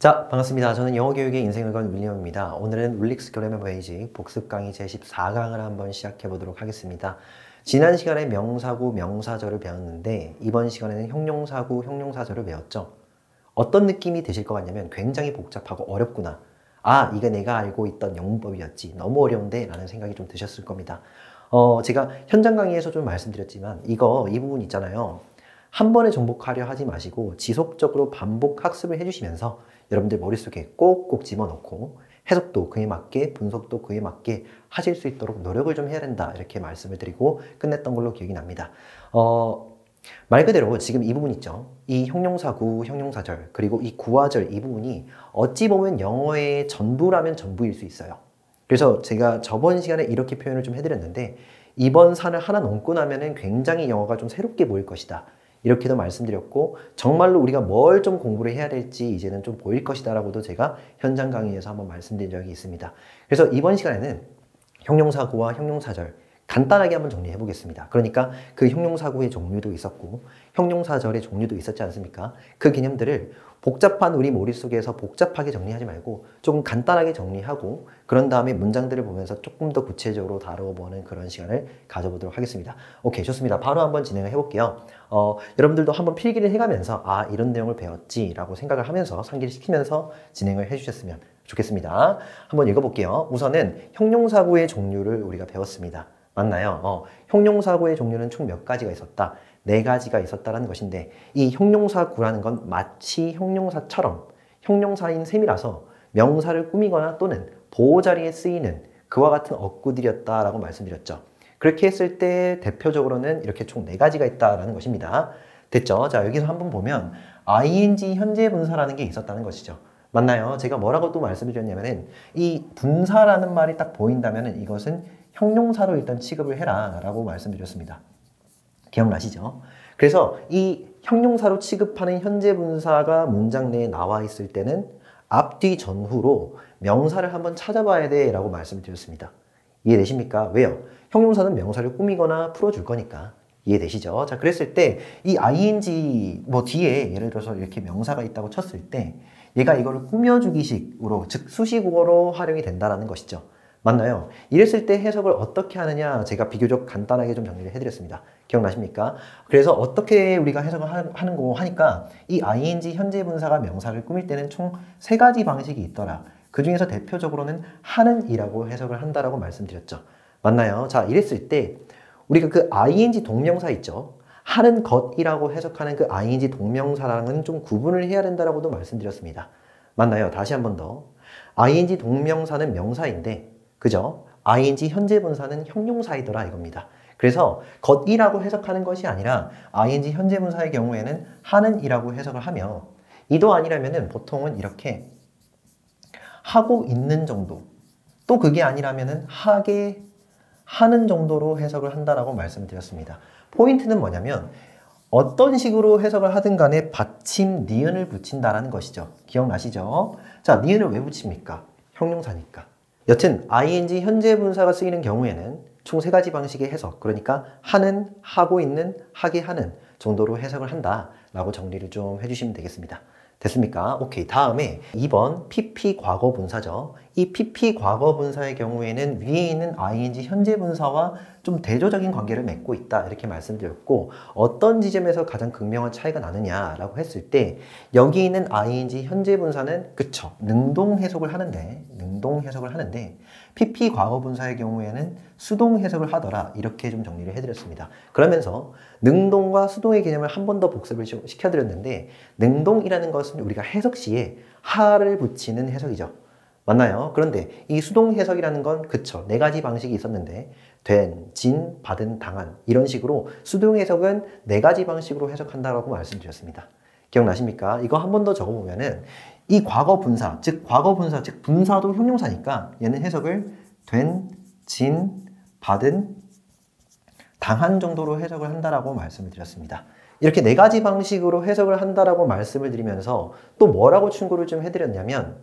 자, 반갑습니다. 저는 영어 교육의 인생을 건 윌리엄입니다. 오늘은 울릭스 그래머 베이직 복습 강의 제14강을 한번 시작해 보도록 하겠습니다. 지난 시간에 명사구, 명사절을 배웠는데 이번 시간에는 형용사구, 형용사절을 배웠죠. 어떤 느낌이 드실 것 같냐면 굉장히 복잡하고 어렵구나. 아, 이게 내가 알고 있던 영문법이었지. 너무 어려운데? 라는 생각이 좀 드셨을 겁니다. 제가 현장 강의에서 좀 말씀드렸지만 이 부분 있잖아요. 한 번에 정복하려 하지 마시고 지속적으로 반복 학습을 해주시면서 여러분들 머릿속에 꼭꼭 집어넣고 해석도 그에 맞게 분석도 그에 맞게 하실 수 있도록 노력을 좀 해야 된다 이렇게 말씀을 드리고 끝냈던 걸로 기억이 납니다. 말 그대로 지금 이 부분 있죠. 이 형용사구, 형용사절 그리고 이 구화절 이 부분이 어찌 보면 영어의 전부라면 전부일 수 있어요. 그래서 제가 저번 시간에 이렇게 표현을 좀 해드렸는데 이번 산을 하나 넘고 나면은 굉장히 영어가 좀 새롭게 보일 것이다. 이렇게도 말씀드렸고 정말로 우리가 뭘 좀 공부를 해야 될지 이제는 좀 보일 것이다 라고도 제가 현장 강의에서 한번 말씀드린 적이 있습니다. 그래서 이번 시간에는 형용사구와 형용사절 간단하게 한번 정리해 보겠습니다. 그러니까 그 형용사구의 종류도 있었고 형용사절의 종류도 있었지 않습니까? 그 개념들을 복잡한 우리 머릿속에서 복잡하게 정리하지 말고 조금 간단하게 정리하고 그런 다음에 문장들을 보면서 조금 더 구체적으로 다뤄보는 그런 시간을 가져보도록 하겠습니다. 오케이, 좋습니다. 바로 한번 진행을 해볼게요. 여러분들도 한번 필기를 해가면서 아, 이런 내용을 배웠지 라고 생각을 하면서 상기를 시키면서 진행을 해주셨으면 좋겠습니다. 한번 읽어볼게요. 우선은 형용사구의 종류를 우리가 배웠습니다. 맞나요? 형용사구의 종류는 총 몇 가지가 있었다? 4가지가 있었다라는 것인데 이 형용사구라는 건 마치 형용사처럼 형용사인 셈이라서 명사를 꾸미거나 또는 보호자리에 쓰이는 그와 같은 어구들이었다라고 말씀드렸죠. 그렇게 했을 때 대표적으로는 이렇게 총 4가지가 있다라는 것입니다. 됐죠? 자, 여기서 한번 보면 ing 현재 분사라는 게 있었다는 것이죠. 맞나요? 제가 뭐라고 또 말씀을 드렸냐면은 이 분사라는 말이 딱 보인다면은 이것은 형용사로 일단 취급을 해라 라고 말씀드렸습니다. 기억나시죠? 그래서 이 형용사로 취급하는 현재 분사가 문장 내에 나와 있을 때는 앞뒤 전후로 명사를 한번 찾아봐야 돼 라고 말씀드렸습니다. 이해되십니까? 왜요? 형용사는 명사를 꾸미거나 풀어줄 거니까. 이해되시죠? 자, 그랬을 때 이 ing 뒤에 예를 들어서 이렇게 명사가 있다고 쳤을 때 얘가 이거를 꾸며주기식으로 즉 수식어로 활용이 된다는 것이죠. 맞나요? 이랬을 때 해석을 어떻게 하느냐 제가 비교적 간단하게 좀 정리를 해드렸습니다. 기억나십니까? 그래서 어떻게 우리가 해석을 하는 거 하니까 이 ing 현재 분사가 명사를 꾸밀 때는 총 3가지 방식이 있더라. 그 중에서 대표적으로는 하는 이라고 해석을 한다라고 말씀드렸죠. 맞나요? 자, 이랬을 때 우리가 그 ing 동명사 있죠. 하는 것이라고 해석하는 그 ing 동명사랑은 좀 구분을 해야 된다라고도 말씀드렸습니다. 맞나요? 다시 한 번 더. ing 동명사는 명사인데 그죠? ing 현재 분사는 형용사이더라 이겁니다. 그래서 것이라고 해석하는 것이 아니라 ing 현재 분사의 경우에는 하는 이라고 해석을 하며 이도 아니라면은 보통은 이렇게 하고 있는 정도 또 그게 아니라면은 하게 하는 정도로 해석을 한다라고 말씀드렸습니다. 포인트는 뭐냐면 어떤 식으로 해석을 하든 간에 받침 니은을 붙인다라는 것이죠. 기억나시죠? 자, 니은을 왜 붙입니까? 형용사니까. 여튼 ing 현재 분사가 쓰이는 경우에는 총 3가지 방식의 해석, 그러니까 하는, 하고 있는, 하게 하는 정도로 해석을 한다라고 정리를 좀 해주시면 되겠습니다. 됐습니까? 오케이. 다음에 2번 PP 과거 분사죠. 이 PP 과거 분사의 경우에는 위에 있는 ing 현재 분사와 좀 대조적인 관계를 맺고 있다 이렇게 말씀드렸고 어떤 지점에서 가장 극명한 차이가 나느냐라고 했을 때 여기 있는 ing 현재 분사는 그쵸 능동 해석을 하는데 PP 과거 분사의 경우에는 수동 해석을 하더라 이렇게 좀 정리를 해드렸습니다. 그러면서 능동과 수동의 개념을 한 번 더 복습을 시켜드렸는데 능동이라는 것은 우리가 해석 시에 하를 붙이는 해석이죠. 맞나요? 그런데 이 수동 해석이라는 건 그쵸 4가지 방식이 있었는데 된, 진, 받은, 당한 이런 식으로 수동 해석은 4가지 방식으로 해석한다고 말씀드렸습니다. 기억나십니까? 이거 한 번 더 적어보면은 이 과거 분사, 즉 분사도 형용사니까 얘는 해석을 된, 진, 받은, 당한 정도로 해석을 한다라고 말씀을 드렸습니다. 이렇게 4가지 방식으로 해석을 한다라고 말씀을 드리면서 또 뭐라고 충고를 좀 해드렸냐면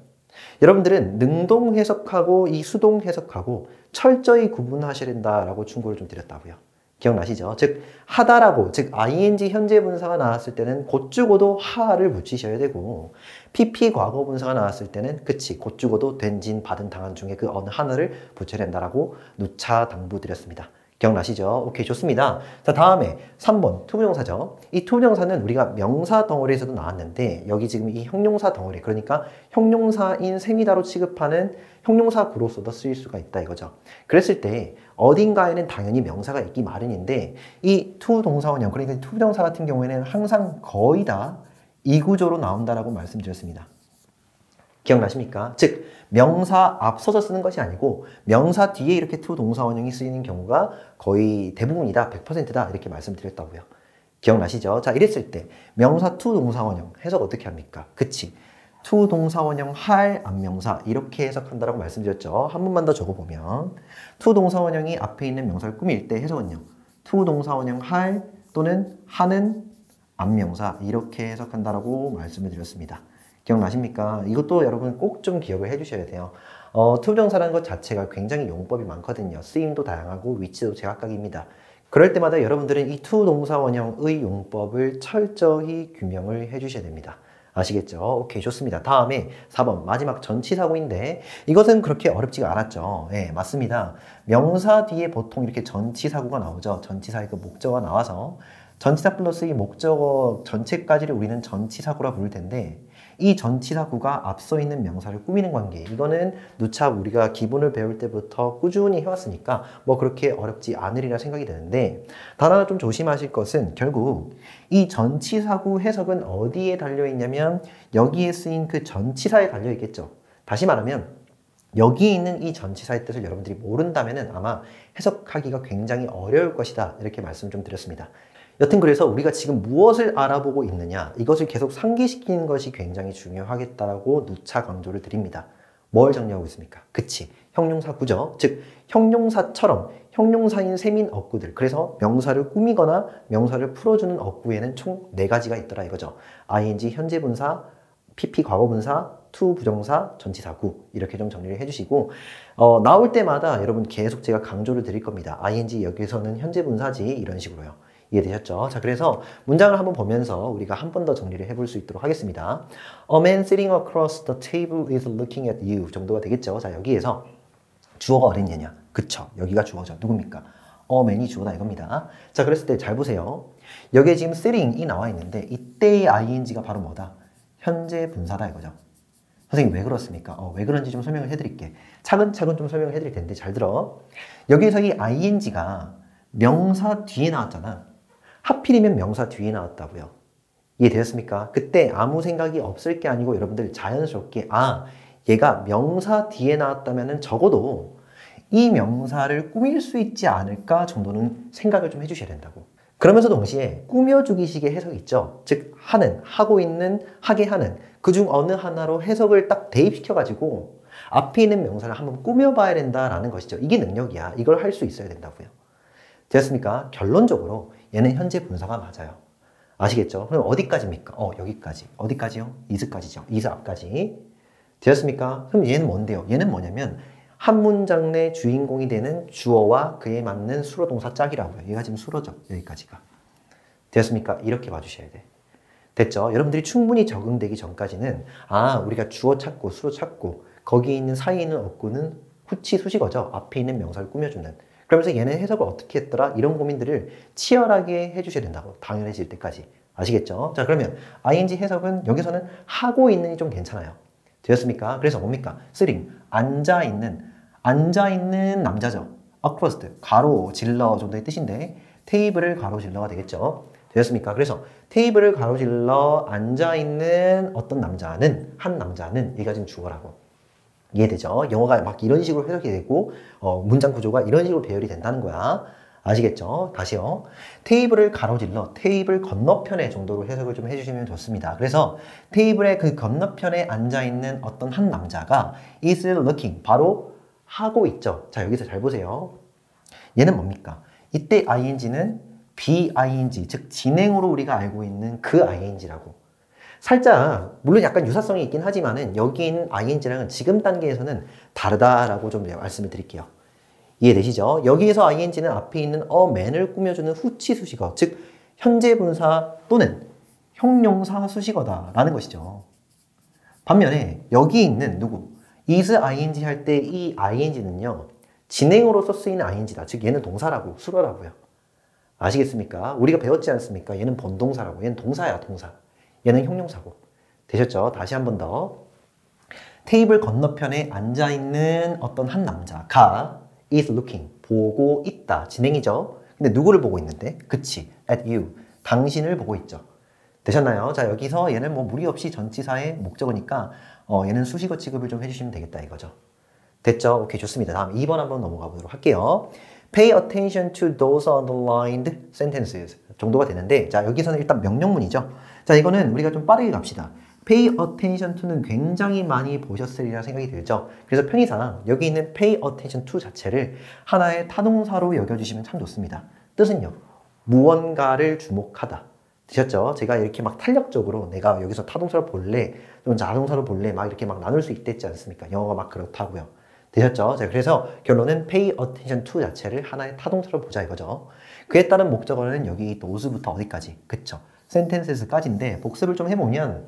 여러분들은 능동 해석하고 이 수동 해석하고 철저히 구분하셔야 된다라고 충고를 좀 드렸다고요. 기억나시죠? 즉 하다라고 즉 ing 현재 분사가 나왔을 때는 곧 죽어도 하를 붙이셔야 되고 pp 과거 분사가 나왔을 때는 그치 곧 죽어도 된, 진, 받은, 당한 중에 그 어느 하나를 붙여야 된다라고 누차 당부드렸습니다. 기억나시죠? 오케이, 좋습니다. 자, 다음에 3번 투부정사죠. 이 투부정사는 우리가 명사 덩어리에서도 나왔는데 여기 지금 이 형용사 덩어리, 그러니까 형용사인 셈이다로 취급하는 형용사 구로서도 쓰일 수가 있다 이거죠. 그랬을 때 어딘가에는 당연히 명사가 있기 마련인데 이 투동사원형, 그러니까 투부정사 같은 경우에는 항상 거의 다 이 구조로 나온다라고 말씀드렸습니다. 기억나십니까? 즉 명사 앞서서 쓰는 것이 아니고 명사 뒤에 이렇게 투동사원형이 쓰이는 경우가 거의 대부분이다, 100%다 이렇게 말씀드렸다고요. 기억나시죠? 자, 이랬을 때 명사 투동사원형 해석 어떻게 합니까? 그치? 투동사원형 할 안명사 이렇게 해석한다라고 말씀드렸죠. 한 번만 더 적어보면 투동사원형이 앞에 있는 명사를 꾸밀 때 해석은요. 투동사원형 할 또는 하는 안명사 이렇게 해석한다라고 말씀을 드렸습니다. 기억나십니까? 이것도 여러분 꼭 좀 기억을 해주셔야 돼요. 투부정사라는 것 자체가 굉장히 용법이 많거든요. 쓰임도 다양하고 위치도 제각각입니다. 그럴 때마다 여러분들은 이 투동사원형의 용법을 철저히 규명을 해주셔야 됩니다. 아시겠죠? 오케이, 좋습니다. 다음에 4번 마지막 전치사구인데 이것은 그렇게 어렵지가 않았죠. 네, 맞습니다. 명사 뒤에 보통 이렇게 전치사구가 나오죠. 전치사의 그 목적어가 나와서 전치사 플러스 이 목적어 전체까지를 우리는 전치사구라 부를 텐데 이 전치사구가 앞서 있는 명사를 꾸미는 관계, 이거는 누차 우리가 기본을 배울 때부터 꾸준히 해왔으니까 뭐 그렇게 어렵지 않으리라 생각이 되는데 단 하나 좀 조심하실 것은 결국 이 전치사구 해석은 어디에 달려있냐면 여기에 쓰인 그 전치사에 달려있겠죠. 다시 말하면 여기에 있는 이 전치사의 뜻을 여러분들이 모른다면 아마 해석하기가 굉장히 어려울 것이다 이렇게 말씀을 좀 드렸습니다. 여튼 그래서 우리가 지금 무엇을 알아보고 있느냐 이것을 계속 상기시키는 것이 굉장히 중요하겠다라고 누차 강조를 드립니다. 뭘 정리하고 있습니까? 그치, 형용사 구조, 즉 형용사처럼 형용사인 셈인 어구들, 그래서 명사를 꾸미거나 명사를 풀어주는 어구에는 총 4가지가 있더라 이거죠. ing 현재 분사, pp 과거 분사, to 부정사, 전치사구 이렇게 좀 정리를 해주시고 나올 때마다 여러분 계속 제가 강조를 드릴 겁니다. ing 여기서는 현재 분사지 이런 식으로요. 이해되셨죠? 자, 그래서 문장을 한번 보면서 우리가 한 번 더 정리를 해볼 수 있도록 하겠습니다. A man sitting across the table is looking at you 정도가 되겠죠? 자, 여기에서 주어가 어딨느냐? 그쵸? 여기가 주어죠. 누굽니까? A man이 주어다 이겁니다. 자, 그랬을 때 잘 보세요. 여기에 지금 sitting이 나와 있는데 이때의 ing가 바로 뭐다? 현재 분사다 이거죠. 선생님 왜 그렇습니까? 왜 그런지 좀 설명을 해드릴게. 차근차근 좀 설명을 해드릴 텐데 잘 들어. 여기에서 이 ing가 명사 뒤에 나왔잖아. 하필이면 명사 뒤에 나왔다고요. 이해되셨습니까? 그때 아무 생각이 없을 게 아니고 여러분들 자연스럽게 얘가 명사 뒤에 나왔다면 적어도 이 명사를 꾸밀 수 있지 않을까 정도는 생각을 좀 해주셔야 된다고. 그러면서 동시에 꾸며주기식의 해석이 있죠. 즉 하는, 하고 있는, 하게 하는 그중 어느 하나로 해석을 딱 대입시켜가지고 앞에 있는 명사를 한번 꾸며봐야 된다라는 것이죠. 이게 능력이야. 이걸 할 수 있어야 된다고요. 되었습니까? 결론적으로 얘는 현재 분사가 맞아요. 아시겠죠? 그럼 어디까지입니까? 여기까지. 어디까지요? is까지죠. is 앞까지. 되었습니까? 그럼 얘는 뭔데요? 얘는 뭐냐면 한 문장 내 주인공이 되는 주어와 그에 맞는 수로 동사 짝이라고요. 얘가 지금 수로죠. 여기까지가. 되었습니까? 이렇게 봐주셔야 돼. 됐죠? 여러분들이 충분히 적응되기 전까지는 우리가 주어 찾고 수로 찾고 거기에 있는 사이에 있는 어구는 후치 수식어죠. 앞에 있는 명사를 꾸며주는. 그러면서 얘는 해석을 어떻게 했더라? 이런 고민들을 치열하게 해주셔야 된다고. 당연해질 때까지. 아시겠죠? 자, 그러면 ing 해석은 여기서는 하고 있는이 좀 괜찮아요. 되었습니까? 그래서 뭡니까? sitting, 앉아있는 남자죠. across, 가로질러 정도의 뜻인데 테이블을 가로질러가 되겠죠. 되었습니까? 그래서 테이블을 가로질러 앉아있는 어떤 남자는, 한 남자는 얘가 지금 주어라고. 이해되죠? 영어가 막 이런 식으로 해석이 되고 문장 구조가 이런 식으로 배열이 된다는 거야. 아시겠죠? 다시요. 테이블을 가로질러 테이블 건너편에 정도로 해석을 좀 해주시면 좋습니다. 그래서 테이블의 그 건너편에 앉아있는 어떤 한 남자가 is looking, 바로 하고 있죠. 자, 여기서 잘 보세요. 얘는 뭡니까? 이때 ing는 be-ing, 즉 진행으로 우리가 알고 있는 그 ing라고. 살짝 물론 약간 유사성이 있긴 하지만은 여기 있는 ing랑은 지금 단계에서는 다르다라고 좀 말씀을 드릴게요. 이해되시죠? 여기에서 ing는 앞에 있는 a man을 꾸며주는 후치 수식어, 즉 현재 분사 또는 형용사 수식어다라는 것이죠. 반면에 여기 있는 누구? is ing 할 때 이 ing는요. 진행으로서 쓰이는 ing다. 즉 얘는 동사라고, 수거라고요. 아시겠습니까? 우리가 배웠지 않습니까? 얘는 본동사라고. 얘는 동사야, 동사. 얘는 형용사고. 되셨죠? 다시 한 번 더. 테이블 건너편에 앉아있는 어떤 한 남자가 is looking, 보고 있다. 진행이죠? 근데 누구를 보고 있는데? 그치, at you. 당신을 보고 있죠. 되셨나요? 자, 여기서 얘는 뭐 무리 없이 전치사의 목적어니까 얘는 수식어 취급을 좀 해주시면 되겠다 이거죠. 됐죠? 오케이, 좋습니다. 다음 2번 한번 넘어가 보도록 할게요. Pay attention to those underlined sentences 정도가 되는데, 자, 여기서는 일단 명령문이죠. 자, 이거는 우리가 좀 빠르게 갑시다. Pay attention to는 굉장히 많이 보셨으리라 생각이 들죠. 그래서 편의상 여기 있는 pay attention to 자체를 하나의 타동사로 여겨주시면 참 좋습니다. 뜻은요, 무언가를 주목하다. 되셨죠? 제가 이렇게 막 탄력적으로 내가 여기서 타동사를 볼래, 좀 자동사를 볼래, 막 이렇게 막 나눌 수 있댔지 않습니까? 영어가 막 그렇다고요. 되셨죠? 자, 그래서 결론은 pay attention to 자체를 하나의 타동사로 보자 이거죠. 그에 따른 목적어는 여기 those부터 어디까지? 그쵸? sentences까지인데 복습을 좀 해보면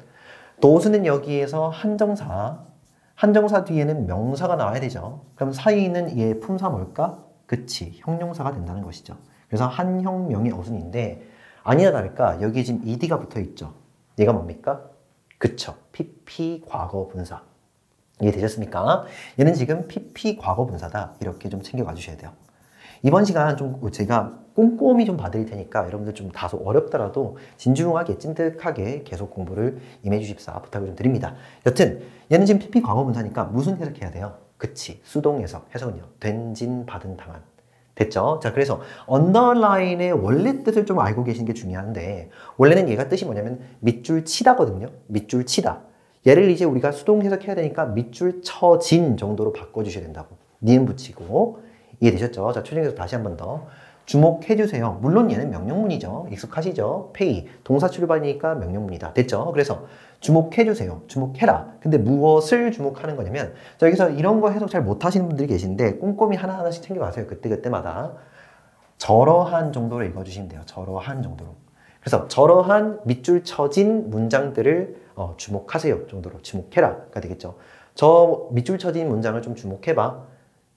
those는 여기에서 한정사 뒤에는 명사가 나와야 되죠. 그럼 사이에 있는 얘의 품사 뭘까? 그치, 형용사가 된다는 것이죠. 그래서 한형명의 어순인데 아니나 다를까 여기 지금 ed가 붙어 있죠. 얘가 뭡니까? 그쵸, pp 과거 분사. 이해되셨습니까? 얘는 지금 pp 과거 분사다. 이렇게 좀 챙겨가 주셔야 돼요. 이번 시간 좀 제가 꼼꼼히 좀 봐드릴 테니까 여러분들 좀 다소 어렵더라도 진중하게 찐득하게 계속 공부를 임해 주십사 부탁을 좀 드립니다. 여튼 얘는 지금 pp 과거 분사니까 무슨 해석해야 돼요? 그치, 수동 해석. 해석은요, 된, 진, 받은, 당한. 됐죠? 자, 그래서 언더라인의 원래 뜻을 좀 알고 계시는 게 중요한데 원래는 얘가 뜻이 뭐냐면 밑줄 치다거든요. 밑줄 치다. 얘를 이제 우리가 수동 해석해야 되니까 밑줄 쳐진 정도로 바꿔주셔야 된다고. 니은 붙이고. 이해되셨죠? 자, 초정해서 다시 한 번 더. 주목해주세요. 물론 얘는 명령문이죠. 익숙하시죠? pay. 동사 출발이니까 명령문이다. 됐죠? 그래서 주목해주세요. 주목해라. 근데 무엇을 주목하는 거냐면, 자, 여기서 이런 거 해석 잘 못하시는 분들이 계신데 꼼꼼히 하나하나씩 챙겨가세요. 그때그때마다. 저러한 정도로 읽어주시면 돼요. 저러한 정도로. 그래서 저러한 밑줄 쳐진 문장들을 주목하세요 정도로 주목해라가 되겠죠. 저 밑줄 쳐진 문장을 좀 주목해봐.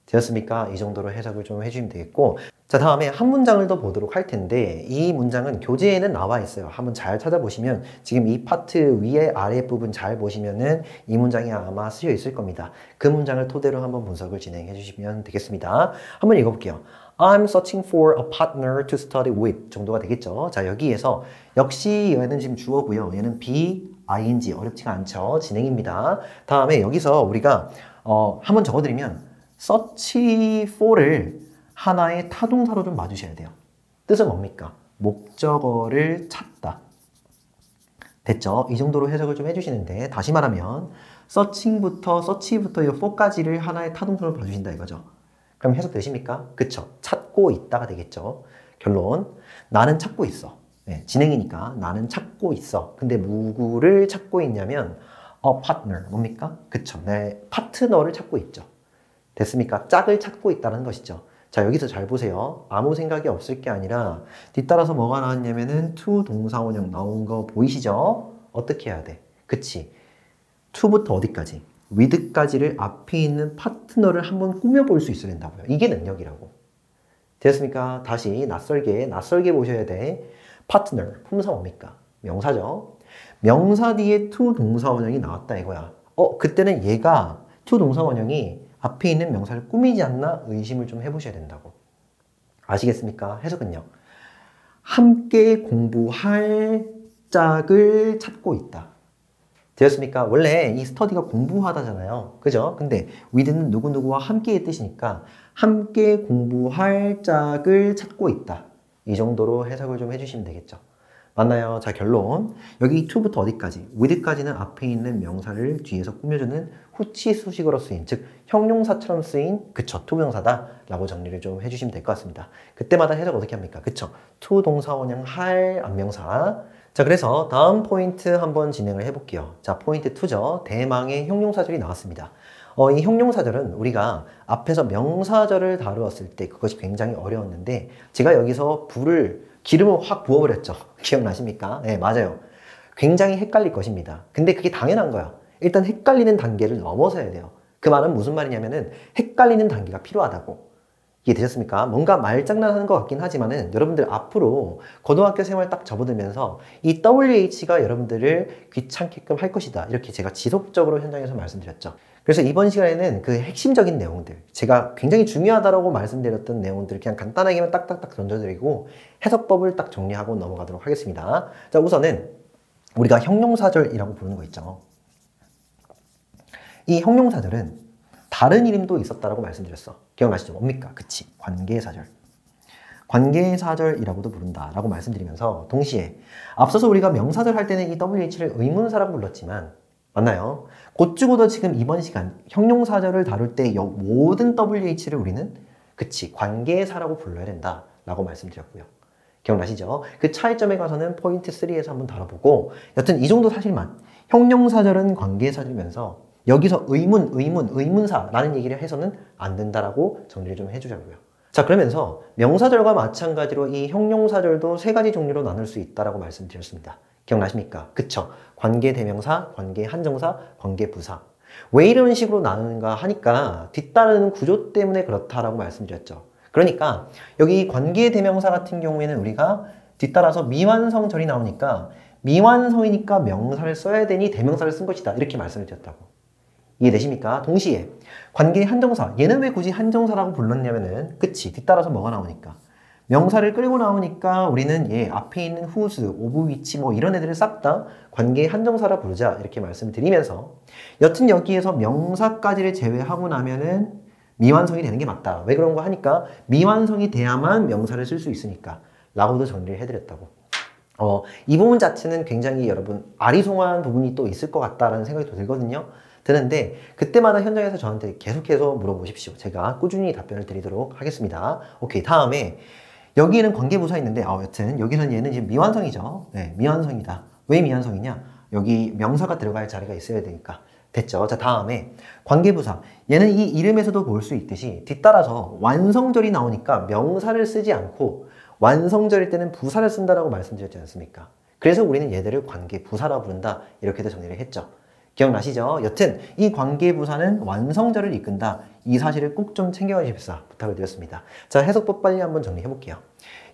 되었습니까? 이 정도로 해석을 좀 해주시면 되겠고, 자, 다음에 한 문장을 더 보도록 할 텐데 이 문장은 교재에는 나와 있어요. 한번 잘 찾아보시면 지금 이 파트 위에 아래 부분 잘 보시면은 이 문장이 아마 쓰여 있을 겁니다. 그 문장을 토대로 한번 분석을 진행해 주시면 되겠습니다. 한번 읽어볼게요. I'm searching for a partner to study with 정도가 되겠죠. 자, 여기에서 역시 얘는 지금 주어고요. 얘는 be, ing 어렵지가 않죠. 진행입니다. 다음에 여기서 우리가 한번 적어드리면 search for를 하나의 타동사로 좀 봐주셔야 돼요. 뜻은 뭡니까? 목적어를 찾다. 됐죠? 이 정도로 해석을 좀 해주시는데 다시 말하면 search부터 이 for까지를 하나의 타동사로 봐주신다 이거죠. 그럼 해석 되십니까? 그쵸? 찾고 있다가 되겠죠. 결론, 나는 찾고 있어. 네, 진행이니까 나는 찾고 있어. 근데 누구를 찾고 있냐면 partner, 뭡니까? 그쵸? 내 파트너를 찾고 있죠. 됐습니까? 짝을 찾고 있다는 것이죠. 자, 여기서 잘 보세요. 아무 생각이 없을 게 아니라 뒤따라서 뭐가 나왔냐면은 to 동사원형 나온 거 보이시죠? 어떻게 해야 돼? 그치? to부터 어디까지? with까지를 앞에 있는 파트너를 한번 꾸며볼 수 있어야 된다고요. 이게 능력이라고. 되었습니까? 다시 낯설게 보셔야 돼. partner, 품사 뭡니까? 명사죠. 명사 뒤에 to 동사원형이 나왔다 이거야. 그때는 얘가 to 동사원형이 앞에 있는 명사를 꾸미지 않나 의심을 좀 해보셔야 된다고. 아시겠습니까? 해석은요. 함께 공부할 짝을 찾고 있다. 되었습니까? 원래 이 스터디가 공부하다잖아요. 그죠? 근데 with는 누구누구와 함께의 뜻이니까 함께 공부할 짝을 찾고 있다. 이 정도로 해석을 좀 해주시면 되겠죠. 맞나요? 자, 결론. 여기 to부터 어디까지? with까지는 앞에 있는 명사를 뒤에서 꾸며주는 후치 수식어로 쓰인, 즉 형용사처럼 쓰인 그쵸, to 명사다 라고 정리를 좀 해주시면 될 것 같습니다. 그때마다 해석 어떻게 합니까? 그쵸, to 동사원형 할 안명사. 자, 그래서 다음 포인트 한번 진행을 해볼게요. 자, 포인트 2죠. 대망의 형용사절이 나왔습니다. 이 형용사절은 우리가 앞에서 명사절을 다루었을 때 그것이 굉장히 어려웠는데 제가 여기서 기름을 확 부어버렸죠. 기억나십니까? 네, 맞아요. 굉장히 헷갈릴 것입니다. 근데 그게 당연한 거야. 일단 헷갈리는 단계를 넘어서야 돼요. 그 말은 무슨 말이냐면은 헷갈리는 단계가 필요하다고. 이해되셨습니까? 뭔가 말장난하는 것 같긴 하지만은 여러분들 앞으로 고등학교 생활 딱 접어들면서 이 WH가 여러분들을 귀찮게끔 할 것이다. 이렇게 제가 지속적으로 현장에서 말씀드렸죠. 그래서 이번 시간에는 그 핵심적인 내용들, 제가 굉장히 중요하다고 말씀드렸던 내용들 그냥 간단하게만 딱딱딱 던져드리고 해석법을 딱 정리하고 넘어가도록 하겠습니다. 자, 우선은 우리가 형용사절이라고 부르는 거 있죠. 이 형용사절은 다른 이름도 있었다라고 말씀드렸어. 기억나시죠? 뭡니까? 그치. 관계사절. 관계사절이라고도 부른다라고 말씀드리면서 동시에 앞서서 우리가 명사절 할 때는 이 WH를 의문사라고 불렀지만 맞나요? 곧죽어도 지금 이번 시간 형용사절을 다룰 때 모든 WH를 우리는 그치. 관계사라고 불러야 된다라고 말씀드렸고요. 기억나시죠? 그 차이점에 가서는 포인트 3에서 한번 다뤄보고 여튼 이 정도 사실만 형용사절은 관계사절이면서 여기서 의문사라는 얘기를 해서는 안 된다라고 정리를 좀 해주자고요. 자, 그러면서 명사절과 마찬가지로 이 형용사절도 세 가지 종류로 나눌 수 있다라고 말씀드렸습니다. 기억나십니까? 그쵸? 관계대명사, 관계한정사, 관계부사. 왜 이런 식으로 나누는가 하니까 뒤따르는 구조 때문에 그렇다라고 말씀드렸죠. 그러니까 여기 관계대명사 같은 경우에는 우리가 뒤따라서 미완성절이 나오니까 미완성이니까 명사를 써야 되니 대명사를 쓴 것이다. 이렇게 말씀을 드렸다고. 이해되십니까? 동시에 관계 한정사, 얘는 왜 굳이 한정사라고 불렀냐면은 그치, 뒤따라서 뭐가 나오니까 명사를 끌고 나오니까 우리는 얘 앞에 있는 whose, of which 뭐 이런 애들을 싹 다 관계 한정사라 부르자 이렇게 말씀을 드리면서 여튼 여기에서 명사까지를 제외하고 나면은 미완성이 되는 게 맞다. 왜 그런 거 하니까 미완성이 돼야만 명사를 쓸 수 있으니까 라고도 정리를 해드렸다고. 이 부분 자체는 굉장히 여러분 아리송한 부분이 또 있을 것 같다라는 생각이 또 들거든요. 드는데 그때마다 현장에서 저한테 계속해서 물어보십시오. 제가 꾸준히 답변을 드리도록 하겠습니다. 오케이, 다음에 여기에는 관계부사 있는데 여튼 여기는 얘는 지금 미완성이죠. 네, 미완성이다. 왜 미완성이냐? 여기 명사가 들어갈 자리가 있어야 되니까. 됐죠? 자, 다음에 관계부사. 얘는 이 이름에서도 볼 수 있듯이 뒤따라서 완성절이 나오니까 명사를 쓰지 않고 완성절일 때는 부사를 쓴다라고 말씀드렸지 않습니까? 그래서 우리는 얘들을 관계부사라 부른다. 이렇게도 정리를 했죠. 기억나시죠? 여튼 이 관계부사는 완성절을 이끈다. 이 사실을 꼭 좀 챙겨주십사 부탁을 드렸습니다. 자, 해석법 빨리 한번 정리해 볼게요.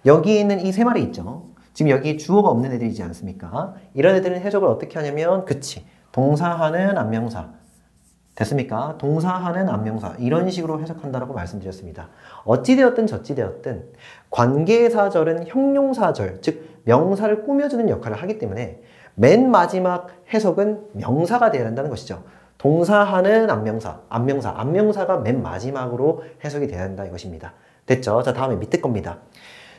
여기 있는 이 세 마리 있죠? 지금 여기 주어가 없는 애들이지 않습니까? 이런 애들은 해석을 어떻게 하냐면 그치. 동사하는 안명사. 됐습니까? 동사하는 안명사. 이런 식으로 해석한다라고 말씀드렸습니다. 어찌되었든 저찌되었든 관계사절은 형용사절, 즉 명사를 꾸며주는 역할을 하기 때문에 맨 마지막 해석은 명사가 되어야 한다는 것이죠. 동사하는 안명사가 맨 마지막으로 해석이 되어야 한다 이것입니다. 됐죠? 자, 다음에 밑에 겁니다.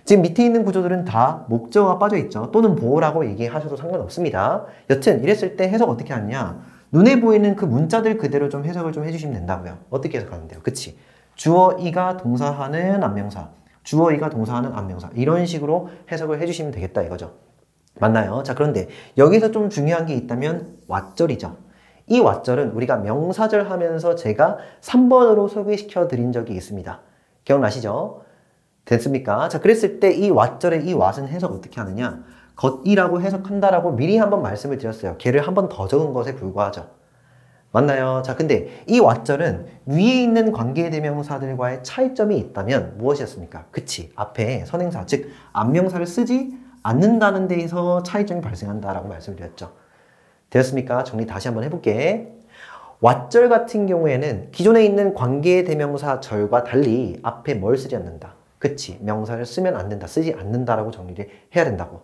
지금 밑에 있는 구조들은 다 목적어가 빠져있죠. 또는 보호라고 얘기하셔도 상관없습니다. 여튼 이랬을 때 해석 어떻게 하느냐? 눈에 보이는 그 문자들 그대로 좀 해석을 좀 해주시면 된다고요. 어떻게 해석하는데요? 그치? 주어 이가 동사하는 안명사, 주어 이가 동사하는 안명사 이런 식으로 해석을 해주시면 되겠다 이거죠. 맞나요? 자, 그런데 여기서 좀 중요한 게 있다면 왓절이죠. 이 왓절은 우리가 명사절 하면서 제가 3번으로 소개시켜 드린 적이 있습니다. 기억나시죠? 됐습니까? 자, 그랬을 때 이 왓절의 이 왓은 해석 어떻게 하느냐? 겉이라고 해석한다라고 미리 한번 말씀을 드렸어요. 걔를 한 번 더 적은 것에 불과하죠. 맞나요? 자, 근데 이 왓절은 위에 있는 관계대명사들과의 차이점이 있다면 무엇이었습니까? 그치, 앞에 선행사, 즉 안명사를 쓰지 않는다는 데에서 차이점이 발생한다라고 말씀드렸죠. 되었습니까? 정리 다시 한번 해볼게. 왓절 같은 경우에는 기존에 있는 관계대명사 절과 달리 앞에 뭘 쓰지 않는다. 그치, 명사를 쓰면 안 된다, 쓰지 않는다라고 정리를 해야 된다고.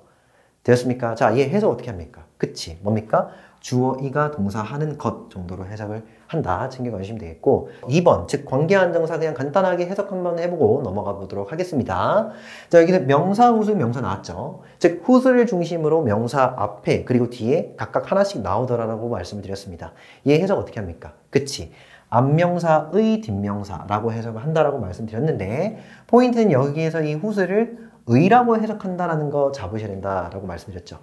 되었습니까? 자, 얘 해석 어떻게 합니까? 그치, 뭡니까? 주어 이가 동사하는 것 정도로 해석을 한다. 챙겨가시면 되겠고 2번, 즉 관계한정사 그냥 간단하게 해석 한번 해보고 넘어가 보도록 하겠습니다. 자, 여기서 명사, 후수, 명사 나왔죠. 즉 후수를 중심으로 명사 앞에 그리고 뒤에 각각 하나씩 나오더라라고 말씀을 드렸습니다. 얘 해석 어떻게 합니까? 그치, 앞명사의 뒷명사라고 해석을 한다라고 말씀드렸는데 포인트는 여기에서 이 후수를 의라고 해석한다라는 거 잡으셔야 된다라고 말씀드렸죠.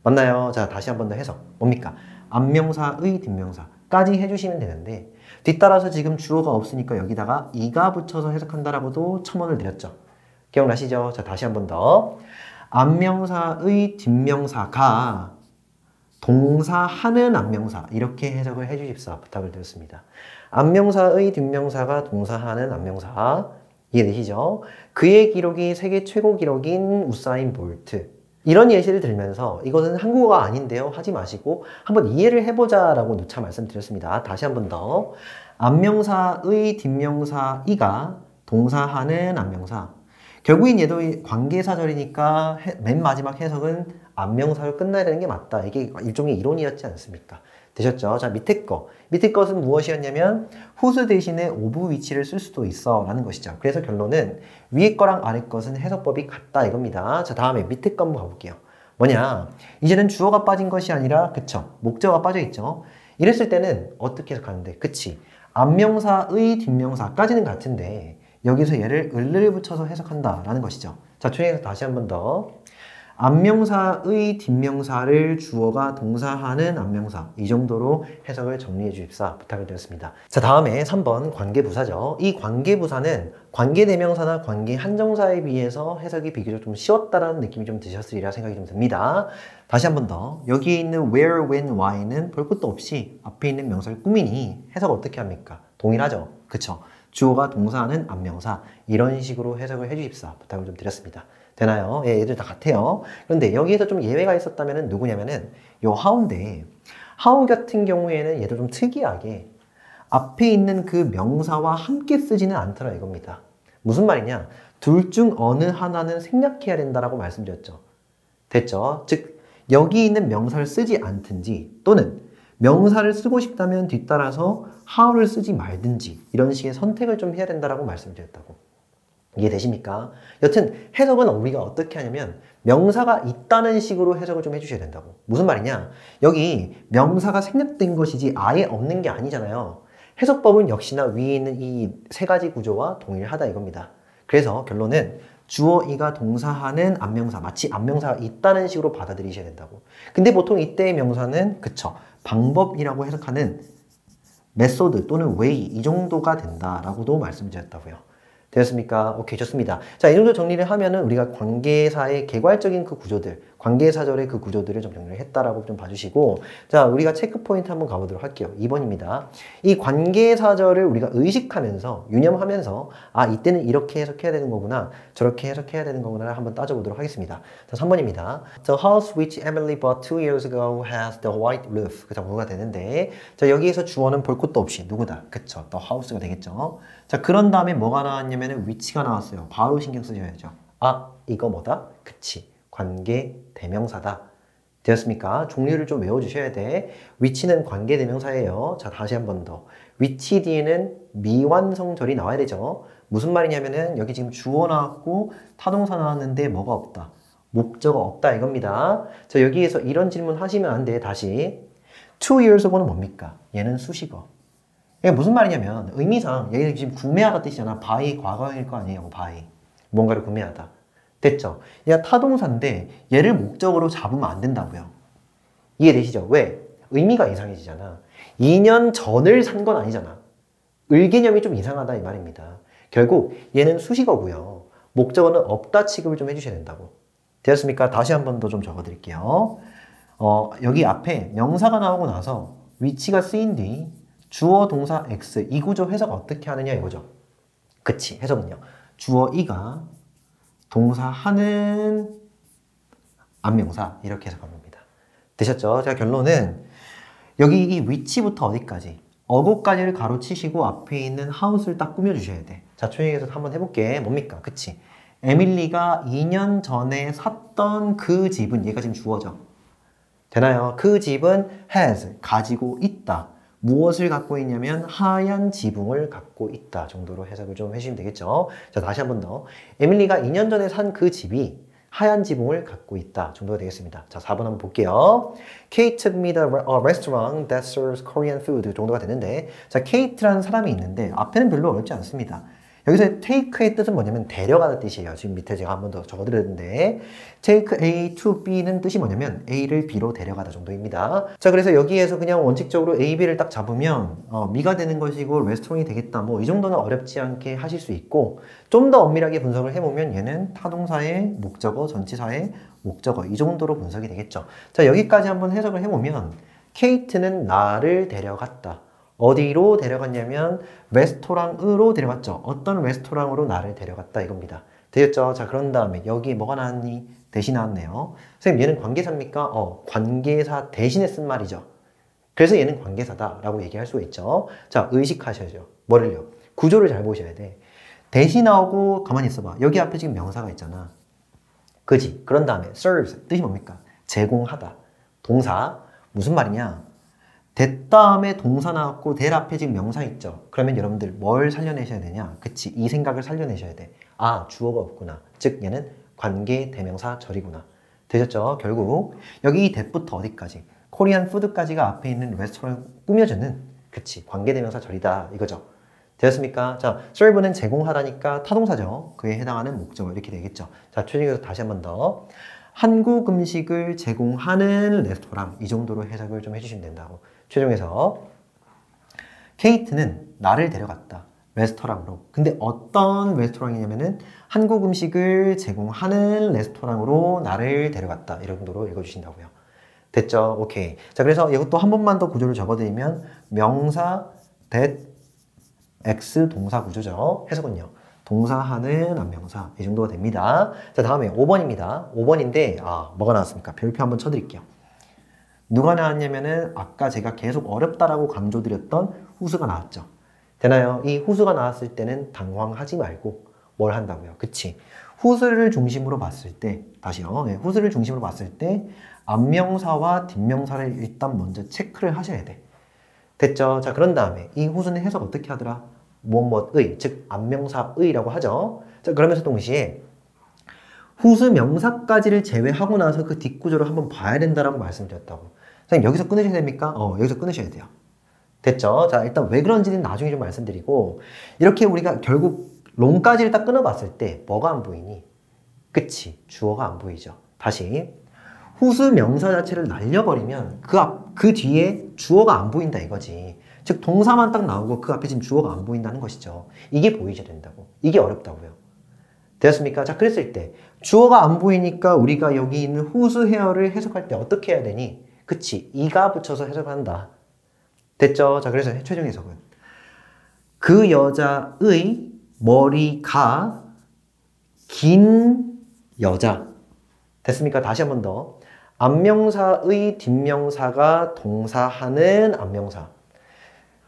맞나요? 자, 다시 한 번 더 해석. 뭡니까? 앞명사의 뒷명사. 까지 해주시면 되는데 뒤따라서 지금 주어가 없으니까 여기다가 이가 붙여서 해석한다라고도 첨언을 드렸죠. 기억나시죠? 자, 다시 한 번 더. 안명사의 뒷명사가 동사하는 안명사 이렇게 해석을 해주십사 부탁을 드렸습니다. 안명사의 뒷명사가 동사하는 안명사 이해되시죠? 그의 기록이 세계 최고 기록인 우사인 볼트 이런 예시를 들면서 이것은 한국어가 아닌데요 하지 마시고 한번 이해를 해보자 라고 누차 말씀드렸습니다. 다시 한 번 더. 안명사의 뒷명사 이가 동사하는 안명사 결국엔 얘도 관계사절이니까 맨 마지막 해석은 안명사로 끝나야 되는 게 맞다. 이게 일종의 이론이었지 않습니까? 되셨죠? 자, 밑에 것은 무엇이었냐면 whose 대신에 of 위치를 쓸 수도 있어 라는 것이죠. 그래서 결론은 위에 거랑 아래 것은 해석법이 같다 이겁니다. 자, 다음에 밑에 거 한번 가볼게요. 뭐냐? 이제는 주어가 빠진 것이 아니라 그쵸? 목적어가 빠져 있죠. 이랬을 때는 어떻게 해석하는데? 그치? 안명사의 뒷명사까지는 같은데 여기서 얘를 을을 붙여서 해석한다 라는 것이죠. 자, 초행해서 다시 한 번 더. 안명사의 뒷명사를 주어가 동사하는 안명사 이 정도로 해석을 정리해 주십사 부탁을 드렸습니다. 자, 다음에 3번 관계부사죠. 이 관계부사는 관계대명사나 관계한정사에 비해서 해석이 비교적 좀 쉬웠다라는 느낌이 좀 드셨으리라 생각이 좀 듭니다. 다시 한 번 더. 여기에 있는 where, when, why는 볼 것도 없이 앞에 있는 명사를 꾸미니 해석 어떻게 합니까? 동일하죠. 그쵸? 주어가 동사하는 안명사 이런 식으로 해석을 해주십사 부탁을 좀 드렸습니다. 되나요? 예, 얘들 다 같아요. 그런데 여기에서 좀 예외가 있었다면 누구냐면은 요 how인데 how 같은 경우에는 얘도 좀 특이하게 앞에 있는 그 명사와 함께 쓰지는 않더라 이겁니다. 무슨 말이냐? 둘 중 어느 하나는 생략해야 된다라고 말씀드렸죠. 됐죠? 즉 여기 있는 명사를 쓰지 않든지 또는 명사를 쓰고 싶다면 뒤따라서 how를 쓰지 말든지 이런 식의 선택을 좀 해야 된다라고 말씀드렸다고. 이해되십니까? 여튼 해석은 우리가 어떻게 하냐면 명사가 있다는 식으로 해석을 좀 해주셔야 된다고. 무슨 말이냐? 여기 명사가 생략된 것이지 아예 없는 게 아니잖아요. 해석법은 역시나 위에 있는 이 세 가지 구조와 동일하다 이겁니다. 그래서 결론은 주어 이가 동사하는 안명사 마치 안명사가 있다는 식으로 받아들이셔야 된다고. 근데 보통 이때의 명사는 그쵸 방법이라고 해석하는 메소드 또는 웨이 이 정도가 된다라고도 말씀드렸다고요. 되었습니까? 오케이, 좋습니다. 자, 이 정도 정리를 하면은 우리가 관계사의 개괄적인 그 구조들, 관계사절의 그 구조들을 좀 정리를 했다라고 좀 봐주시고, 자, 우리가 체크 포인트 한번 가보도록 할게요. 2번입니다. 이 관계사절을 우리가 의식하면서, 유념하면서, 아, 이때는 이렇게 해석해야 되는 거구나, 저렇게 해석해야 되는 거구나 한번 따져보도록 하겠습니다. 자, 3번입니다. The house which Emily bought 2 years ago has the white roof. 그 정도가 되는데, 자, 여기에서 주어는 볼 것도 없이 누구다? 그쵸, the house가 되겠죠. 자, 그런 다음에 뭐가 나왔냐면은 위치가 나왔어요. 바로 신경 쓰셔야죠. 아, 이거 뭐다? 그치. 관계 대명사다. 되었습니까? 종류를 좀 외워주셔야 돼. 위치는 관계 대명사예요. 자, 다시 한 번 더. 위치 뒤에는 미완성절이 나와야 되죠. 무슨 말이냐면은 여기 지금 주어 나왔고 타동사 나왔는데 뭐가 없다? 목적어 없다 이겁니다. 자, 여기에서 이런 질문 하시면 안 돼. 다시. 2 years ago는 뭡니까? 얘는 수식어. 이게 무슨 말이냐면 의미상 얘는 지금 구매하다 뜻이잖아. buy 과거형일 거 아니에요. buy. 뭔가를 구매하다. 됐죠? 얘가 타동사인데 얘를 목적으로 잡으면 안 된다고요. 이해되시죠? 왜? 의미가 이상해지잖아. 2년 전을 산 건 아니잖아. 을 개념이 좀 이상하다 이 말입니다. 결국 얘는 수식어고요. 목적어는 없다 취급을 좀 해주셔야 된다고. 되었습니까? 다시 한 번 더 좀 적어드릴게요. 여기 앞에 명사가 나오고 나서 위치가 쓰인 뒤 주어 동사 X 이 구조 해석 어떻게 하느냐 이거죠. 그치 해석은요. 주어 이가 동사 하는 안명사 이렇게 해석하는 겁니다. 되셨죠? 자 결론은 여기 이 위치부터 어디까지 어고까지를 가로치시고 앞에 있는 하우스를 딱 꾸며주셔야 돼. 자 초행해서 한번 해볼게. 뭡니까? 그치? 에밀리가 2년 전에 샀던 그 집은 얘가 지금 주어죠. 되나요? 그 집은 has 가지고 있다. 무엇을 갖고 있냐면 하얀 지붕을 갖고 있다 정도로 해석을 좀 해주시면 되겠죠. 자 다시 한 번 더. 에밀리가 2년 전에 산 그 집이 하얀 지붕을 갖고 있다 정도가 되겠습니다. 자 4번 한번 볼게요. Kate took me to a restaurant that serves Korean food 정도가 되는데 자 Kate라는 사람이 있는데 앞에는 별로 어렵지 않습니다. 여기서 take의 뜻은 뭐냐면 데려가는 뜻이에요. 지금 밑에 제가 한 번 더 적어드렸는데 take A to B는 뜻이 뭐냐면 A를 B로 데려가다 정도입니다. 자, 그래서 여기에서 그냥 원칙적으로 A, B를 딱 잡으면 미가 되는 것이고 레스토랑이 되겠다. 뭐 이 정도는 어렵지 않게 하실 수 있고 좀 더 엄밀하게 분석을 해보면 얘는 타동사의 목적어, 전치사의 목적어 이 정도로 분석이 되겠죠. 자, 여기까지 한번 해석을 해보면 케이트는 나를 데려갔다. 어디로 데려갔냐면 레스토랑으로 데려갔죠. 어떤 레스토랑으로 나를 데려갔다 이겁니다. 되셨죠? 자, 그런 다음에 여기 뭐가 나왔니? 대신 나왔네요. 선생님 얘는 관계사입니까? 관계사 대신에 쓴 말이죠. 그래서 얘는 관계사다 라고 얘기할 수가 있죠. 자, 의식하셔야죠. 뭐를요? 구조를 잘 보셔야 돼. 대신 나오고 가만히 있어봐. 여기 앞에 지금 명사가 있잖아. 그지? 그런 다음에 serves 뜻이 뭡니까? 제공하다. 동사 무슨 말이냐? that 다음에 동사 나왔고 that 앞에 지금 명사 있죠. 그러면 여러분들 뭘 살려내셔야 되냐? 그치, 이 생각을 살려내셔야 돼. 아, 주어가 없구나. 즉 얘는 관계 대명사 절이구나. 되셨죠? 결국 여기 이 that부터 어디까지? 코리안 푸드까지가 앞에 있는 레스토랑 꾸며주는 그치, 관계 대명사 절이다 이거죠. 되었습니까? 자, serve는 제공하다니까 타동사죠. 그에 해당하는 목적어 이렇게 되겠죠. 자, 최종에서 다시 한 번 더. 한국 음식을 제공하는 레스토랑 이 정도로 해석을 좀 해주시면 된다고. 최종에서 케이트는 나를 데려갔다. 레스토랑으로. 근데 어떤 레스토랑이냐면은 한국 음식을 제공하는 레스토랑으로 나를 데려갔다. 이런 정도로 읽어주신다고요. 됐죠? 오케이. 자, 그래서 이것도 한 번만 더 구조를 적어드리면 명사 that X 동사 구조죠. 해석은요. 동사하는 안명사 이 정도가 됩니다. 자, 다음에 5번입니다. 5번인데 뭐가 나왔습니까? 별표 한번 쳐드릴게요. 누가 나왔냐면은 아까 제가 계속 어렵다라고 강조드렸던 후수가 나왔죠. 되나요? 이 후수가 나왔을 때는 당황하지 말고 뭘 한다고요? 그치? 후수를 중심으로 봤을 때 다시요. 네, 후수를 중심으로 봤을 때 앞명사와 뒷명사를 일단 먼저 체크를 하셔야 돼. 됐죠? 자, 그런 다음에 이 후수는 해석 어떻게 하더라? 무엇의, 즉 앞명사의라고 하죠. 자, 그러면서 동시에 후수 명사까지를 제외하고 나서 그 뒷구조를 한번 봐야 된다라고 말씀드렸다고. 선생님 여기서 끊으셔야 됩니까? 여기서 끊으셔야 돼요. 됐죠? 자, 일단 왜 그런지는 나중에 좀 말씀드리고 이렇게 우리가 결국 롱까지를 딱 끊어봤을 때 뭐가 안 보이니? 그치, 주어가 안 보이죠. 다시 후수 명사 자체를 날려버리면 그 뒤에 주어가 안 보인다 이거지. 즉 동사만 딱 나오고 그 앞에 지금 주어가 안 보인다는 것이죠. 이게 보이셔야 된다고. 이게 어렵다고요. 되었습니까? 자, 그랬을 때 주어가 안 보이니까 우리가 여기 있는 후수 헤어를 해석할 때 어떻게 해야 되니? 그치, 이가 붙여서 해석한다. 됐죠? 자, 그래서 최종 해석은 그 여자의 머리가 긴 여자. 됐습니까? 다시 한 번 더. 앞명사의 뒷명사가 동사하는 앞명사.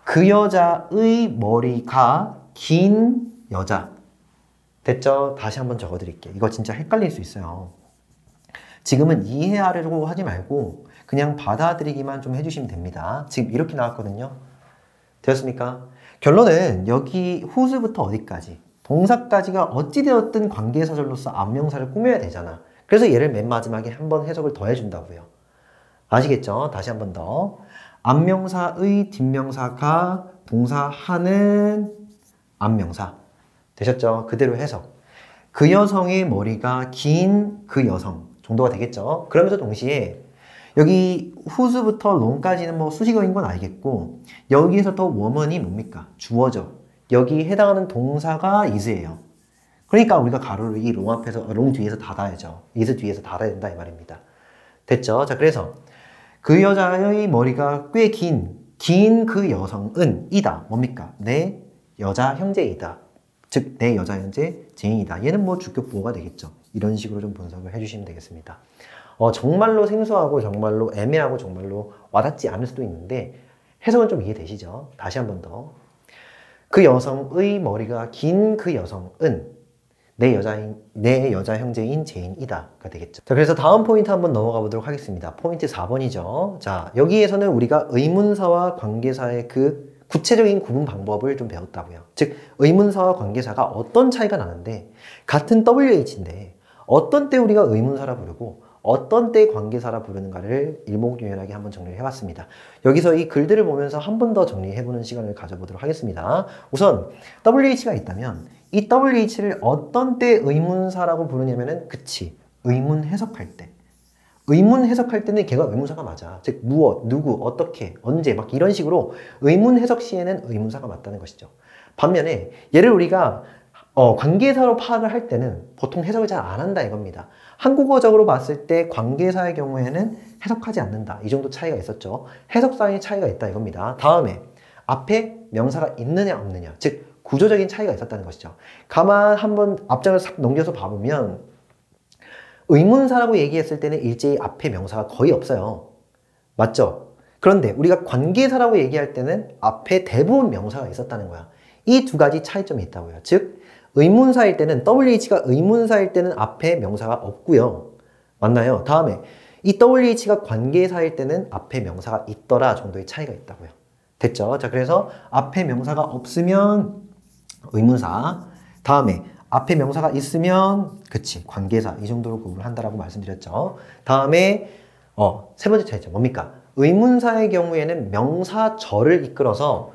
그 여자의 머리가 긴 여자. 됐죠? 다시 한번 적어드릴게요. 이거 진짜 헷갈릴 수 있어요. 지금은 이해하려고 하지 말고 그냥 받아들이기만 좀 해주시면 됩니다. 지금 이렇게 나왔거든요. 되었습니까? 결론은 여기 후수부터 어디까지? 동사까지가 어찌되었든 관계사절로서 앞명사를 꾸며야 되잖아. 그래서 얘를 맨 마지막에 한번 해석을 더 해준다고요. 아시겠죠? 다시 한 번 더. 앞명사의 뒷명사가 동사하는 앞명사. 되셨죠? 그대로 해석. 그 여성의 머리가 긴 그 여성 정도가 되겠죠? 그러면서 동시에 여기 후수부터 롱까지는 뭐 수식어인 건 알겠고 여기에서 더 woman이 뭡니까? 주어죠. 여기 해당하는 동사가 is예요. 그러니까 우리가 가로를 이 롱 앞에서 롱 뒤에서 닫아야죠. is 뒤에서 닫아야 된다 이 말입니다. 됐죠? 자, 그래서 그 여자의 머리가 꽤 긴 그 여성은 이다. 뭡니까? 내 여자 형제이다. 즉 내 여자 형제 제인이다. 얘는 뭐 주격 보호가 되겠죠. 이런 식으로 좀 분석을 해주시면 되겠습니다. 정말로 생소하고 정말로 애매하고 정말로 와닿지 않을 수도 있는데 해석은 좀 이해되시죠? 다시 한 번 더. 그 여성의 머리가 긴 그 여성은 내 여자 형제인 제인이다가 되겠죠. 자, 그래서 다음 포인트 한번 넘어가 보도록 하겠습니다. 포인트 4번이죠. 자, 여기에서는 우리가 의문사와 관계사의 그 구체적인 구분 방법을 좀 배웠다고요. 즉, 의문사와 관계사가 어떤 차이가 나는데 같은 WH인데 어떤 때 우리가 의문사라 부르고 어떤 때 관계사라 부르는가를 일목요연하게 한번 정리를 해봤습니다. 여기서 이 글들을 보면서 한 번 더 정리해보는 시간을 가져보도록 하겠습니다. 우선 WH가 있다면 이 WH를 어떤 때 의문사라고 부르냐면은 그치, 의문 해석할 때. 의문 해석할 때는 걔가 의문사가 맞아. 즉 무엇, 누구, 어떻게, 언제 막 이런 식으로 의문 해석 시에는 의문사가 맞다는 것이죠. 반면에 얘를 우리가 관계사로 파악을 할 때는 보통 해석을 잘 안 한다 이겁니다. 한국어적으로 봤을 때 관계사의 경우에는 해석하지 않는다. 이 정도 차이가 있었죠. 해석상의 차이가 있다 이겁니다. 다음에 앞에 명사가 있느냐 없느냐. 즉 구조적인 차이가 있었다는 것이죠. 가만 한번 앞장을 싹 넘겨서 봐보면 의문사라고 얘기했을 때는 일제히 앞에 명사가 거의 없어요. 맞죠? 그런데 우리가 관계사라고 얘기할 때는 앞에 대부분 명사가 있었다는 거야. 이 두 가지 차이점이 있다고요. 즉 의문사일 때는 WH가 의문사일 때는 앞에 명사가 없고요. 맞나요? 다음에 이 WH가 관계사일 때는 앞에 명사가 있더라 정도의 차이가 있다고요. 됐죠? 자, 그래서 앞에 명사가 없으면 의문사, 다음에 앞에 명사가 있으면 그치 관계사 이 정도로 구분을 한다라고 말씀드렸죠. 다음에 세 번째 차이점 뭡니까? 의문사의 경우에는 명사절을 이끌어서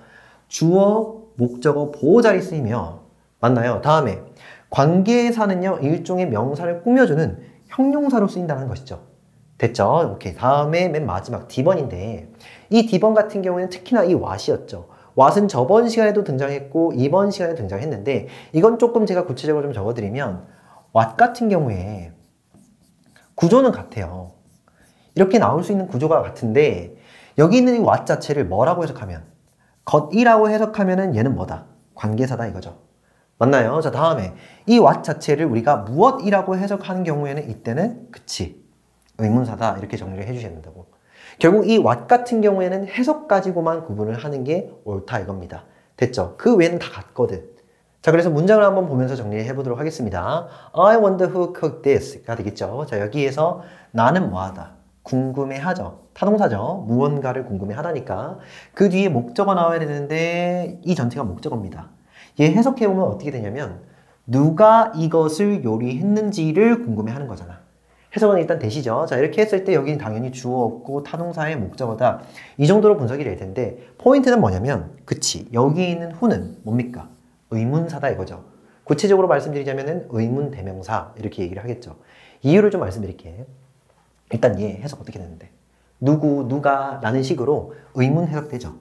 주어, 목적어, 보호자리 쓰이며 맞나요? 다음에 관계사는요 일종의 명사를 꾸며주는 형용사로 쓰인다는 것이죠. 됐죠? 오케이. 다음에 맨 마지막 D번인데 이 D번 같은 경우에는 특히나 이 what이었죠. what은 저번 시간에도 등장했고 이번 시간에 등장했는데 이건 조금 제가 구체적으로 좀 적어드리면 what 같은 경우에 구조는 같아요. 이렇게 나올 수 있는 구조가 같은데 여기 있는 이 what 자체를 뭐라고 해석하면 것이라고 해석하면은 얘는 뭐다? 관계사다 이거죠. 맞나요? 자, 다음에 이 what 자체를 우리가 무엇이라고 해석하는 경우에는 이때는 그치 의문사다 이렇게 정리를 해주셔야 된다고. 결국 이 what 같은 경우에는 해석 가지고만 구분을 하는 게 옳다 이겁니다. 됐죠? 그 외에는 다 같거든. 자, 그래서 문장을 한번 보면서 정리를 해보도록 하겠습니다. I wonder who cooked this가 되겠죠. 자, 여기에서 나는 뭐하다. 궁금해하죠. 타동사죠. 무언가를 궁금해하다니까. 그 뒤에 목적어 나와야 되는데 이 전체가 목적어입니다. 얘 해석해보면 어떻게 되냐면 누가 이것을 요리했는지를 궁금해하는 거잖아. 해석은 일단 되시죠? 자, 이렇게 했을 때 여기는 당연히 주어 없고 타동사의 목적어다. 이 정도로 분석이 될 텐데 포인트는 뭐냐면 그치, 여기 있는 who는 뭡니까? 의문사다 이거죠. 구체적으로 말씀드리자면 의문 대명사 이렇게 얘기를 하겠죠. 이유를 좀 말씀드릴게요. 일단 얘 해석 어떻게 되는데 누구, 누가 라는 식으로 의문 해석되죠.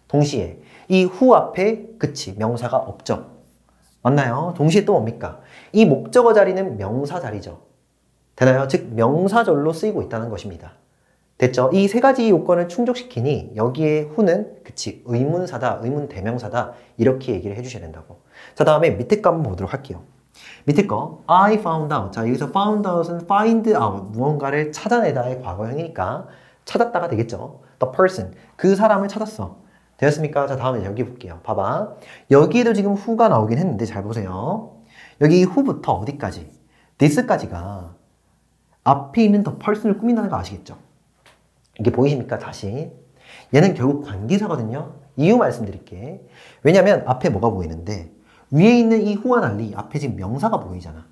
동시에 이 who 앞에 그치, 명사가 없죠. 맞나요? 동시에 또 뭡니까? 이 목적어 자리는 명사 자리죠. 되나요? 즉 명사절로 쓰이고 있다는 것입니다. 됐죠? 이 세 가지 요건을 충족시키니 여기에 who는 그치 의문사다, 의문 대명사다 이렇게 얘기를 해주셔야 된다고. 자, 다음에 밑에 거 한번 보도록 할게요. 밑에 거 I found out. 자, 여기서 found out은 find out 무언가를 찾아내다의 과거형이니까 찾았다가 되겠죠. The person 그 사람을 찾았어. 되었습니까? 자, 다음에 여기 볼게요. 봐봐. 여기에도 지금 who가 나오긴 했는데 잘 보세요. 여기 who부터 어디까지? this까지가 앞에 있는 the person을 꾸민다는 거 아시겠죠? 이게 보이십니까? 다시. 얘는 결국 관계사거든요. 이유 말씀드릴게. 왜냐면 앞에 뭐가 보이는데 위에 있는 이 who와 달리 앞에 지금 명사가 보이잖아.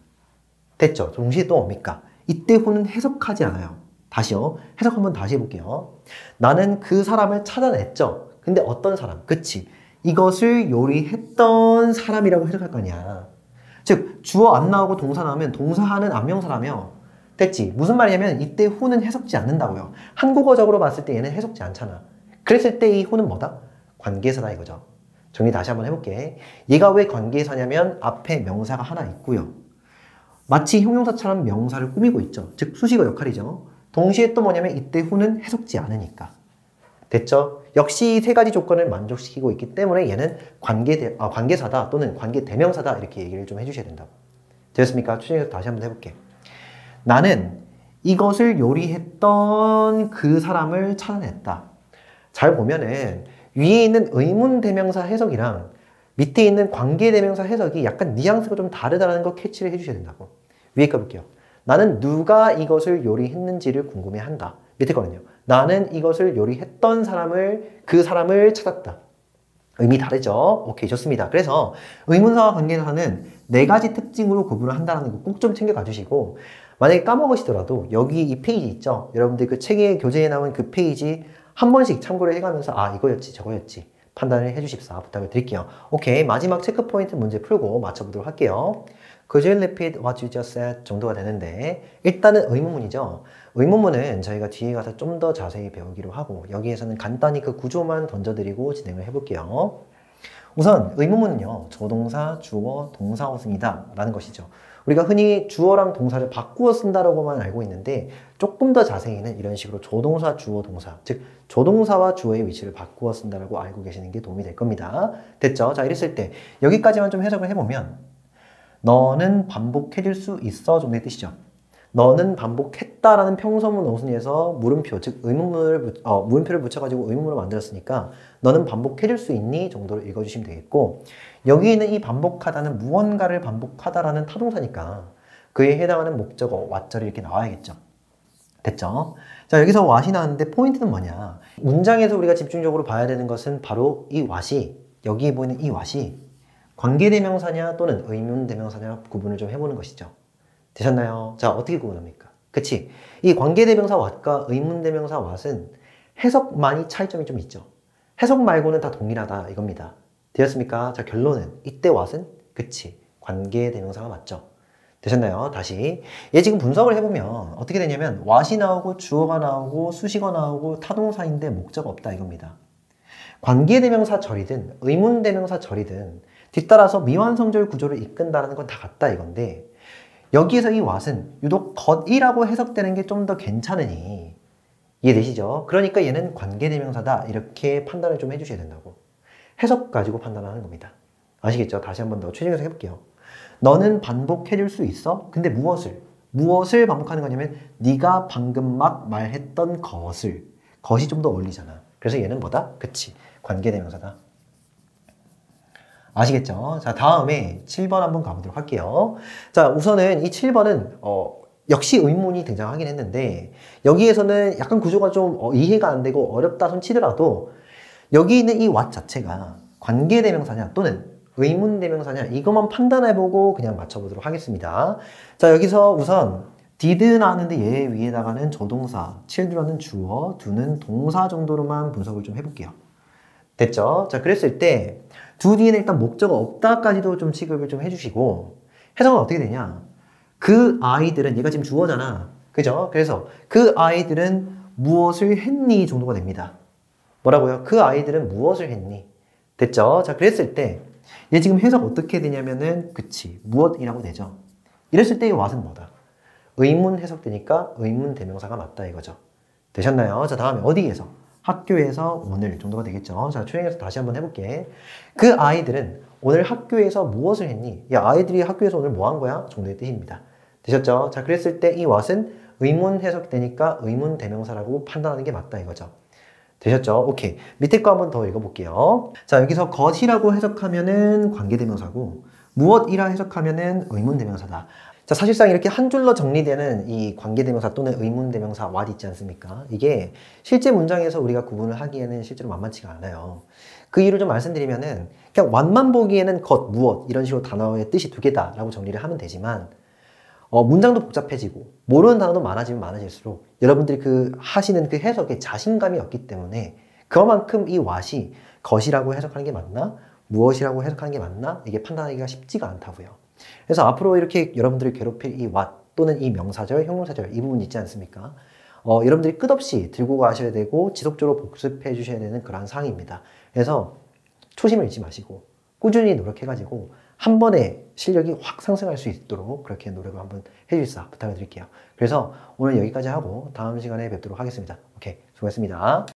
됐죠? 동시에 또 뭡니까? 이때 who는 해석하지 않아요. 다시요. 해석 한번 다시 해볼게요. 나는 그 사람을 찾아냈죠. 근데 어떤 사람? 그치? 이것을 요리했던 사람이라고 해석할 거냐. 즉 주어 안 나오고 동사 나오면 동사하는 안명사라며 됐지? 무슨 말이냐면 이때 who는 해석지 않는다고요. 한국어적으로 봤을 때 얘는 해석지 않잖아. 그랬을 때 이 who는 뭐다? 관계사다 이거죠. 정리 다시 한번 해볼게. 얘가 왜 관계사냐면 앞에 명사가 하나 있고요. 마치 형용사처럼 명사를 꾸미고 있죠. 즉 수식어 역할이죠. 동시에 또 뭐냐면 이때 who는 해석지 않으니까. 됐죠? 역시 이 세 가지 조건을 만족시키고 있기 때문에 얘는 관계사다 또는 관계대명사다 이렇게 얘기를 좀 해주셔야 된다고. 되었습니까? 추진해서 다시 한번 해볼게. 나는 이것을 요리했던 그 사람을 찾아냈다. 잘 보면은 위에 있는 의문대명사 해석이랑 밑에 있는 관계대명사 해석이 약간 뉘앙스가 좀 다르다는 거 캐치를 해주셔야 된다고. 위에 거 볼게요. 나는 누가 이것을 요리했는지를 궁금해한다. 밑에 거는요. 나는 이것을 요리했던 그 사람을 찾았다. 의미 다르죠? 오케이, 좋습니다. 그래서 의문사와 관계사는 네 가지 특징으로 구분을 한다는 거 꼭 좀 챙겨가 주시고 만약에 까먹으시더라도 여기 이 페이지 있죠? 여러분들 그 책의 교재에 나온 그 페이지 한 번씩 참고를 해가면서 아 이거였지 저거였지 판단을 해주십사 부탁을 드릴게요. 오케이, 마지막 체크 포인트 문제 풀고 맞춰보도록 할게요. Could you repeat what you just said? 정도가 되는데 일단은 의문문이죠. 의문문은 저희가 뒤에 가서 좀 더 자세히 배우기로 하고 여기에서는 간단히 그 구조만 던져드리고 진행을 해볼게요. 우선 의문문은요, 조동사, 주어, 동사어순이다 라는 것이죠. 우리가 흔히 주어랑 동사를 바꾸어 쓴다라고만 알고 있는데 조금 더 자세히는 이런 식으로 조동사, 주어, 동사, 즉 조동사와 주어의 위치를 바꾸어 쓴다라고 알고 계시는 게 도움이 될 겁니다. 됐죠? 자, 이랬을 때 여기까지만 좀 해석을 해보면 너는 반복해줄 수 있어 정도의 뜻이죠. 너는 반복했다라는 평서문 어순에서 물음표, 즉 물음표를 붙여가지고 의문문을 만들었으니까 너는 반복해줄 수 있니? 정도로 읽어주시면 되겠고 여기 있는 이 반복하다는 무언가를 반복하다라는 타동사니까 그에 해당하는 목적어, what절이 이렇게 나와야겠죠. 됐죠? 자, 여기서 what이 나왔는데 포인트는 뭐냐? 문장에서 우리가 집중적으로 봐야 되는 것은 바로 이 what이, 여기에 보이는 이 what이 관계대명사냐 또는 의문대명사냐 구분을 좀 해보는 것이죠. 되셨나요? 자, 어떻게 구분합니까? 그치? 이 관계대명사 what과 의문대명사 what은 해석만이 차이점이 좀 있죠. 해석 말고는 다 동일하다 이겁니다. 되었습니까? 자, 결론은 이때 what은 그치, 관계대명사가 맞죠. 되셨나요? 다시 얘 지금 분석을 해보면 어떻게 되냐면 what이 나오고 주어가 나오고 수식어 나오고 타동사인데 목적 없다 이겁니다. 관계대명사 절이든 의문대명사 절이든 뒤따라서 미완성절 구조를 이끈다는 건 다 같다 이건데 여기에서 이 what은 유독 것이라고 해석되는 게 좀 더 괜찮으니 이해되시죠? 그러니까 얘는 관계대명사다 이렇게 판단을 좀 해주셔야 된다고. 해석 가지고 판단하는 겁니다. 아시겠죠? 다시 한 번 더 최종해서 해볼게요. 너는 반복해줄 수 있어? 근데 무엇을 반복하는 거냐면 네가 방금 막 말했던 것이 좀 더 어울리잖아. 그래서 얘는 뭐다? 그치, 관계대명사다. 아시겠죠? 자, 다음에 7번 한번 가보도록 할게요. 자, 우선은 이 7번은 역시 의문이 등장하긴 했는데 여기에서는 약간 구조가 좀 이해가 안 되고 어렵다 손 치더라도 여기 있는 이 what 자체가 관계대명사냐 또는 의문대명사냐 이것만 판단해보고 그냥 맞춰보도록 하겠습니다. 자, 여기서 우선 did 나왔는데 얘 위에다가는 조동사, children은 주어, do는 동사 정도로만 분석을 좀 해볼게요. 됐죠? 자, 그랬을 때 do 뒤에는 일단 목적어 없다까지도 좀 취급을 좀 해주시고 해석은 어떻게 되냐? 그 아이들은, 얘가 지금 주어잖아. 그죠? 그래서 그 아이들은 무엇을 했니? 정도가 됩니다. 뭐라고요? 그 아이들은 무엇을 했니? 됐죠? 자, 그랬을 때 얘 지금 해석 어떻게 되냐면은 그치, 무엇이라고 되죠? 이랬을 때 이 what은 뭐다? 의문 해석되니까 의문 대명사가 맞다 이거죠. 되셨나요? 자, 다음에 어디에서? 학교에서 오늘 정도가 되겠죠. 자, 초행해서 다시 한번 해볼게. 그 아이들은 오늘 학교에서 무엇을 했니? 야, 아이들이 학교에서 오늘 뭐 한 거야? 정도의 뜻입니다. 되셨죠? 자, 그랬을 때 이 what은 의문 해석되니까 의문 대명사라고 판단하는 게 맞다 이거죠. 되셨죠? 오케이. 밑에 거 한번 더 읽어볼게요. 자, 여기서 것이라고 해석하면은 관계대명사고 무엇이라 해석하면은 의문대명사다. 자, 사실상 이렇게 한 줄로 정리되는 이 관계대명사 또는 의문대명사 what 있지 않습니까? 이게 실제 문장에서 우리가 구분을 하기에는 실제로 만만치가 않아요. 그 이유를 좀 말씀드리면은 그냥 what만 보기에는 것, 무엇 이런 식으로 단어의 뜻이 두 개다라고 정리를 하면 되지만 문장도 복잡해지고 모르는 단어도 많아지면 많아질수록 여러분들이 하시는 그 해석에 자신감이 없기 때문에 그만큼 이 what이 것이라고 해석하는 게 맞나? 무엇이라고 해석하는 게 맞나? 이게 판단하기가 쉽지가 않다고요. 그래서 앞으로 이렇게 여러분들을 괴롭힐 이 what 또는 이 명사절, 형용사절 이 부분 있지 않습니까? 여러분들이 끝없이 들고 가셔야 되고 지속적으로 복습해 주셔야 되는 그러한 사항입니다. 그래서 초심을 잃지 마시고 꾸준히 노력해가지고 한 번에 실력이 확 상승할 수 있도록 그렇게 노력을 한번 해주십사 부탁을 드릴게요. 그래서 오늘 여기까지 하고 다음 시간에 뵙도록 하겠습니다. 오케이, 수고했습니다.